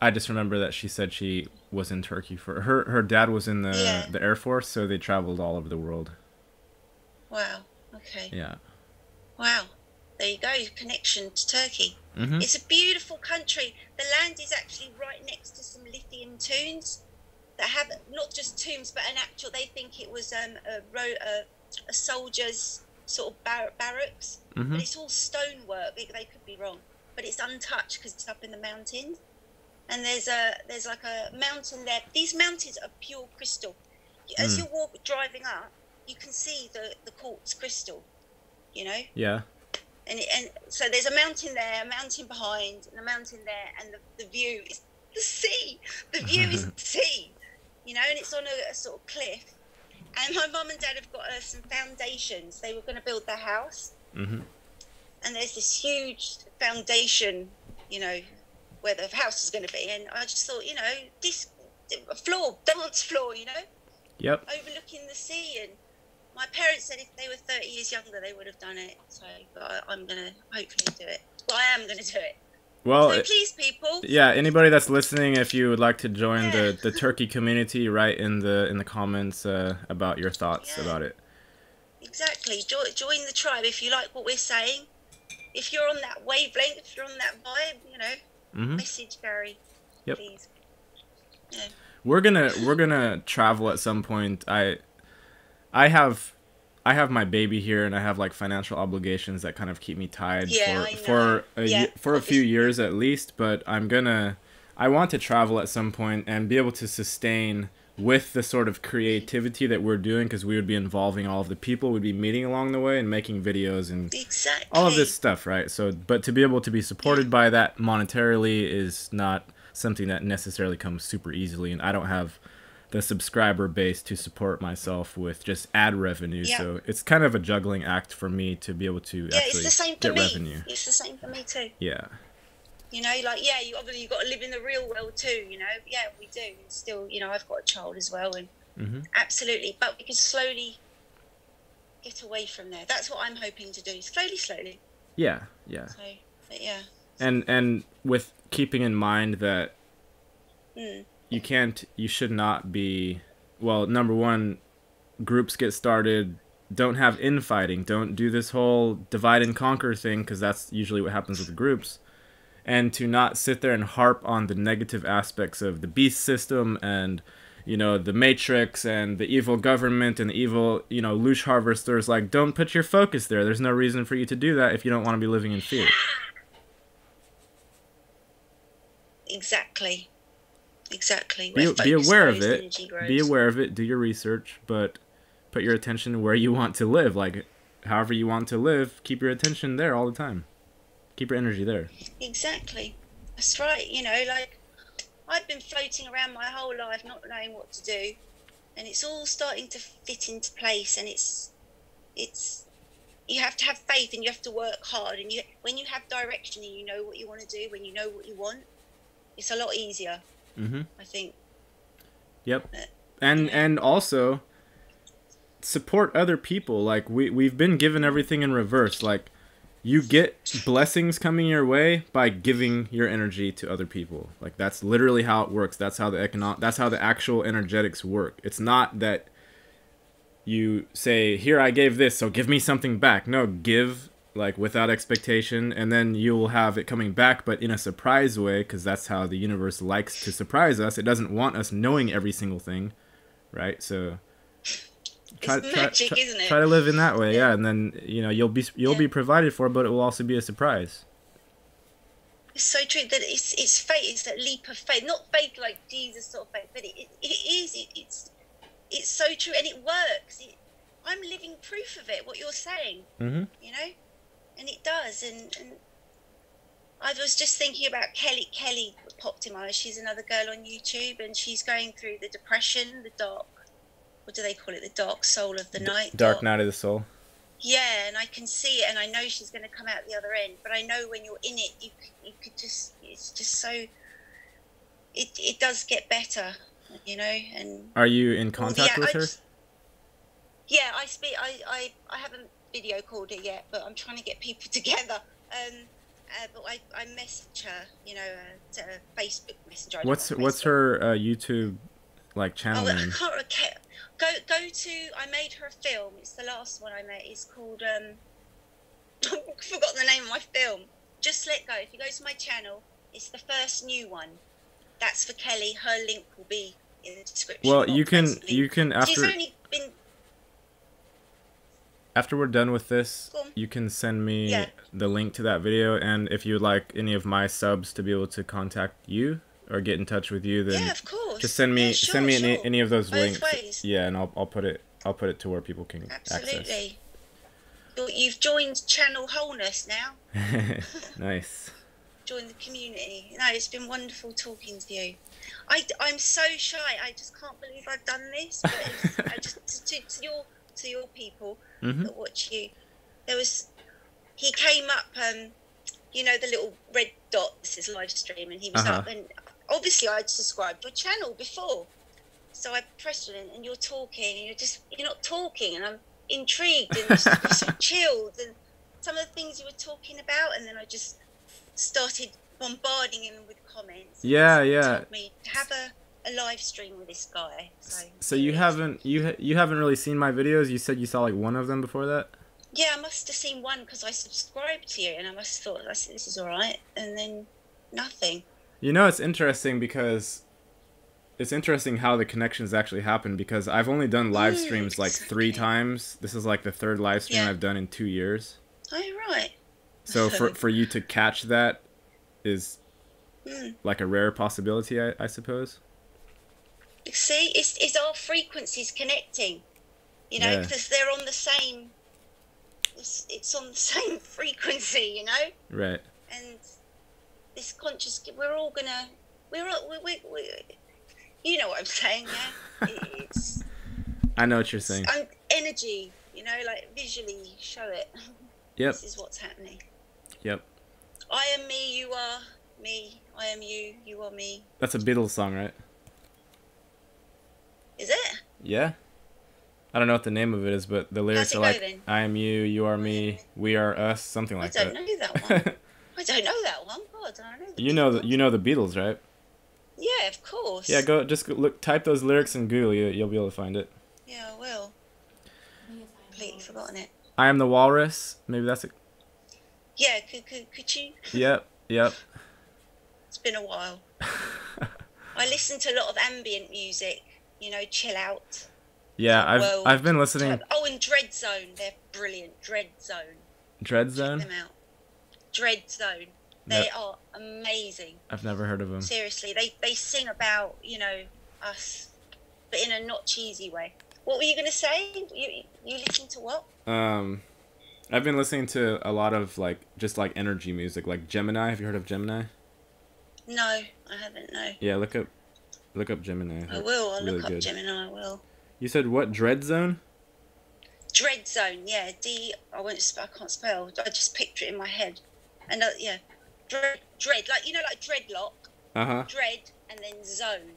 I just remember that she said she was in Turkey for her dad was in Yeah. the Air Force, so they traveled all over the world. Wow. Okay. Yeah. Wow. There you go. Connection to Turkey. Mhm. It's a beautiful country. The land is actually right next to some lithium tombs that have not just tombs, but an actual. They think it was a soldier's sort of barracks, Mhm. but it's all stonework. They could be wrong, but it's untouched because it's up in the mountains. And there's like a mountain there. These mountains are pure crystal. As you're driving up, you can see the quartz crystal. You know. Yeah. And so there's a mountain there, a mountain behind, and a mountain there, and the view is the sea. The view is the sea, you know, and it's on a sort of cliff. And my mum and dad have got some foundations. They were going to build their house, Mhm. and there's this huge foundation, you know, where the house is going to be. And I just thought, you know, this dance floor, you know, Yep. overlooking the sea. And my parents said if they were 30 years younger, they would have done it. So but I'm going to hopefully do it. Well, I am going to do it. Well, So please, people. yeah, anybody that's listening, if you would like to join the Turkey community, write in the comments about your thoughts about it. Exactly. Join the tribe if you like what we're saying. If you're on that wavelength, if you're on that vibe, you know, message Gary, please. Yeah. We're gonna travel at some point. I have my baby here, and I have like financial obligations that kind of keep me tied for a few years at least. But I want to travel at some point and be able to sustain with the sort of creativity that we're doing, because we would be involving all of the people we'd be meeting along the way and making videos and all of this stuff, right? So, but to be able to be supported by that monetarily is not something that necessarily comes super easily, and I don't have the subscriber base to support myself with just ad revenue. So it's kind of a juggling act for me to be able to actually get revenue. It's the same for me too. Yeah. You know, like, you obviously got to live in the real world too, you know. Yeah, we do. And still, you know, I've got a child as well, and absolutely. But we can slowly get away from there. That's what I'm hoping to do. Slowly. Yeah. So, but yeah. And with keeping in mind that you should not be, well, number one, groups get started, don't have infighting, don't do this whole divide and conquer thing, because that's usually what happens with groups. And to not sit there and harp on the negative aspects of the beast system and, you know, the Matrix and the evil government and the evil, you know, loosh harvesters. Like, don't put your focus there. There's no reason for you to do that if you don't want to be living in fear. Exactly. Be aware of it. Be aware of it. Do your research, but put your attention where you want to live. Like, however you want to live, keep your attention there all the time. Keep your energy there. Exactly. That's right. You know, like, I've been floating around my whole life not knowing what to do, and it's all starting to fit into place. And it's you have to have faith, and you have to work hard. And when you have direction and you know what you want to do, when you know what you want, it's a lot easier. I think. Yep. And also support other people. Like, we've been given everything in reverse. Like, you get blessings coming your way by giving your energy to other people. Like, that's literally how it works. That's how the actual energetics work. It's not that you say, here, I gave this, so give me something back. No, give, like, without expectation, and then you'll have it coming back, but in a surprise way, because that's how the universe likes to surprise us. It doesn't want us knowing every single thing, right? So it's magic, isn't it? Try to live in that way, yeah, and then, you know, you'll be provided for, but it will also be a surprise. It's so true that it's faith. It's that leap of faith, not faith like Jesus sort of faith, but it's so true, and it works. I'm living proof of it. What you're saying, you know, and it does, and I was just thinking about Kelly. Kelly popped in my mind. She's another girl on YouTube, and she's going through the depression, the dark. What do they call it? The dark soul of the night. Dark night of the soul. Yeah, and I can see it, and I know she's going to come out the other end. But I know when you're in it, you could just. It's just so. It does get better, you know. And are you in contact with her? Yeah, I speak. I haven't video called her yet, but I'm trying to get people together. But I message her, you know, to Facebook Messenger. What's her YouTube like channel name? I can't. Go to. I made her a film. It's the last one I made. It's called. I've forgotten the name of my film. Just Let Go. If you go to my channel, it's the first new one. That's for Kelly. Her link will be in the description. Well, you can after. She's only been. After we're done with this, you can send me the link to that video, and if you'd like any of my subs to be able to contact you or get in touch with you, then of course. just send me any of those Both links. ways. Yeah, and I'll put it to where people can access. Absolutely. You've joined Channel Wholeness now. Nice. Join the community. No, it's been wonderful talking to you. I'm so shy. I just can't believe I've done this. But I just to your people that watch you. He came up, you know, the little red dot. This is live stream, and he was up, and obviously I'd subscribed to your channel before, so I pressed it, and you're talking, and you're not talking, and I'm intrigued and so chilled, and some of the things you were talking about, and then I just started bombarding him with comments. Yeah. Told me to have a live stream with this guy. So you haven't really seen my videos? You said you saw like one of them before that? Yeah, I must have seen one because I subscribed to you, and I must have thought this is all right, and then nothing. You know, it's interesting because it's interesting how the connections actually happen, because I've only done live streams like 3 times. This is like the 3rd live stream I've done in 2 years. Oh, right. So for you to catch that is like a rare possibility, I suppose. See, it's our frequencies connecting, you know, because they're on the same. It's on the same frequency, you know. Right. And this conscious, we're all gonna, we you know what I'm saying, yeah. It's. I know what you're saying. Energy, you know, like visually show it. Yep. This is what's happening. Yep. I am me, you are me. I am you, you are me. That's a Beatles song, right? Is it? Yeah. I don't know what the name of it is, but the lyrics are like, then? I am you, you are me, we are us, something like that. I don't know that one. I don't know that one. God, I don't know. You know the Beatles, right? Yeah, of course. Yeah, type those lyrics in Google, you'll be able to find it. Yeah, I will. Completely forgotten it. I am the walrus. Maybe that's it. Yeah, could you? Yep. It's been a while. I listen to a lot of ambient music, you know, chill out. Yeah, I've been listening. Oh, and Dread Zone, they're brilliant. Dread Zone. Dread Zone? Check them out. Dread Zone. They are amazing. I've never heard of them. Seriously, they sing about, you know, us, but in a not cheesy way. What were you going to say? You listen to what? I've been listening to a lot of just energy music, like Gemini. Have you heard of Gemini? No, I haven't. No. Yeah, look up Gemini. I will. I'll really look up good. Gemini. I will. You said what? Dread Zone? Dread Zone. Yeah. I can't spell. I just picture it in my head. And yeah, dread. Like like dreadlock. Dread and then zone.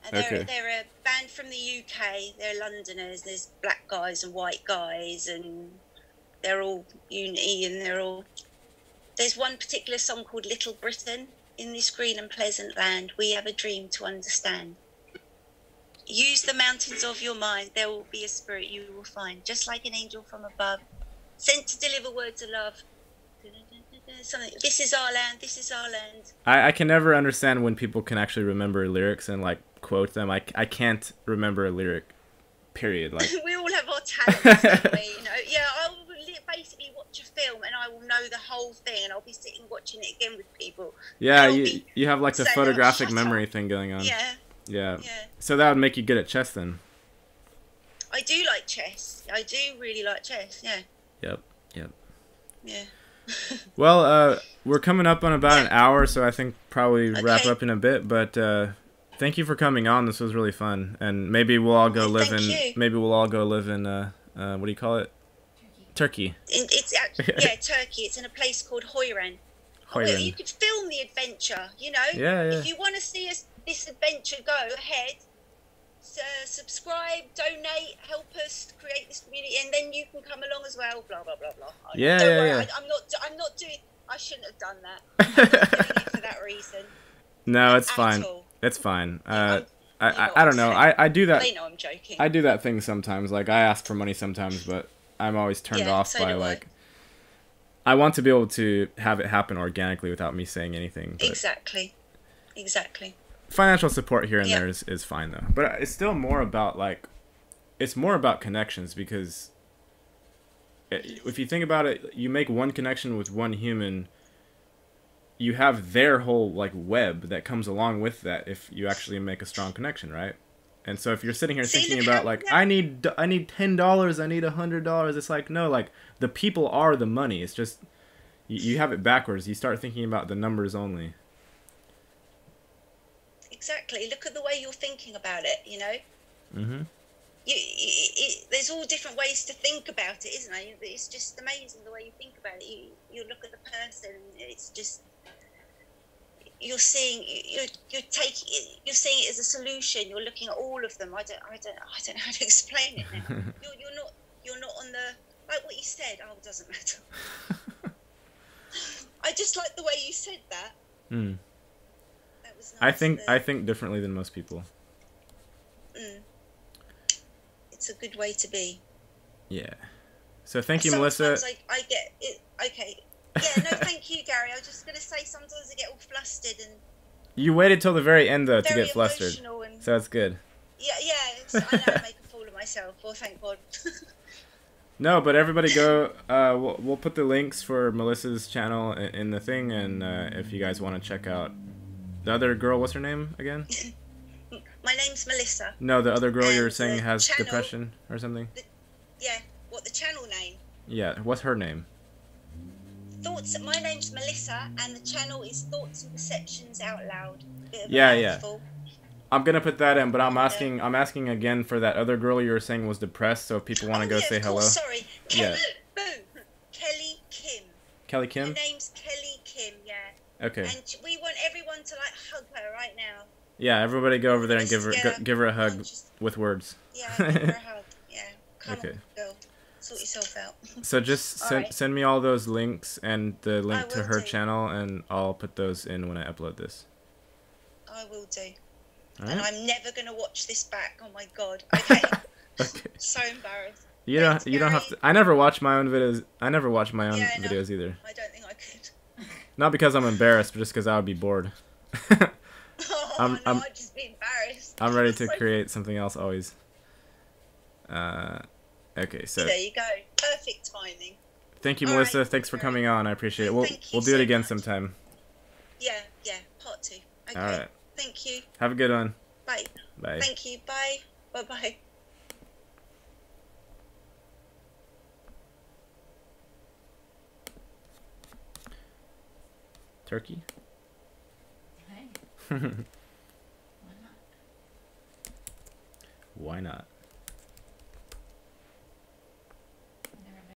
And they're a band from the UK. They're Londoners. There's black guys and white guys, and they're all unity, and there's one particular song called Little Britain. In this green and pleasant land, we have a dream to understand. Use the mountains of your mind. There will be a spirit you will find, just like an angel from above, sent to deliver words of love. Something. This is our land. This is our land. I can never understand when people can actually remember lyrics and quote them. I can't remember a lyric. Period. We all have our talents, don't we? You know. Yeah, I will basically watch a film and I will know the whole thing, and I'll be sitting watching it again with people. Yeah, you have the photographic memory thing going on. Yeah. So that would make you good at chess then. I do like chess. I do really like chess. Yeah. Yep. Yeah. Well, we're coming up on about an hour, so I think probably wrap Okay. up in a bit. But thank you for coming on. This was really fun, and maybe we'll all go live Thank in. you. Maybe we'll all go live in. What do you call it? Turkey. It's yeah, Turkey. It's in a place called Hoyran. Oh, well, you Hoyland. could film the adventure. You know, Yeah, yeah. if you want to see this adventure go ahead, subscribe, donate, help us create this community, and then you can come along as well. Blah blah blah blah. Yeah, Don't yeah, worry, yeah. I'm not doing. I shouldn't have done that. I'm not doing it for that reason. No, it's At fine. all. It's fine. know I don't know. what I do that. They know I'm joking. I do that thing sometimes. Like I ask for money sometimes, but I'm always turned Yeah, off so by do I. like. I want to be able to have it happen organically without me saying anything. But Exactly. financial support here and Yeah. there is fine though. But it's still more about like, it's more about connections because. If you think about it, you make one connection with one human. You have their whole like web that comes along with that if you actually make a strong connection, right? And so if you're sitting here See, thinking look about how- like yeah. I need $10, I need $100, it's like no, like the people are the money. It's just you have it backwards. You start thinking about the numbers only. Exactly. Look at the way you're thinking about it. You know. Mhm. There's all different ways to think about it, isn't there? It's just amazing the way you think about it. You look at the person, and it's just you're seeing you're seeing it as a solution. You're looking at all of them. I don't know how to explain it now. you're not on the like what you said. Oh, it doesn't matter. I just like the way you said that. Mm. That was nice. I think differently than most people. It's a good way to be. Yeah. So thank you, Melissa. Sometimes I get it. Okay. Yeah, no, thank you, Gary. I was just going to say sometimes I get all flustered and You waited till the very end though to very get flustered. emotional and So that's good. yeah. I know I make a fool of myself. Well, thank God. No, but everybody go. We'll put the links for Melissa's channel in the thing, and if you guys want to check out the other girl, what's her name again? My name's Melissa. No, the other girl you were And saying the has channel- depression or something. Yeah. What the channel name? Yeah, what's her name? Thoughts. My name's Melissa, and the channel is Thoughts and Perceptions Out Loud. Bit of a Yeah, yeah. mouthful. I'm gonna put that in, but I'm asking again for that other girl you were saying was depressed. So if people want to Oh, go yeah, say of hello, course, sorry. Yeah. Kelly. Boom. Kelly Kim. Kelly Her Kim. name's Kelly Kim. Yeah. Okay. And we want everyone to like hug her right now. Yeah, everybody go over there and give her Yeah. give her a hug Just- with words. Yeah, give her a hug. Yeah. Come Okay. on, girl. Sort yourself out. So just Alright. send me all those links and the link to will her do. channel, and I'll put those in when I upload this. I will do. All And right. I'm never going to watch this back. Oh my God. Okay. Okay. So embarrassed. You Thanks, don't have Gary. to. I never watch my own videos. I never watch my own Yeah, I know. videos either. I don't think I could. Not because I'm embarrassed, but just because I would be bored. Oh, I'm- no, I'm- I'd just be embarrassed. I'm ready to So- create something else always. Okay, so There you go. Perfect timing. thank you, All Melissa. right. Thanks for All coming on. I appreciate it. We'll Thank you do it so again much. sometime. Yeah, part 2. Okay. All right. Thank you. Have a good one. Bye. Bye. Thank you. Bye. Bye-bye. Turkey. Hey, why not? Why not?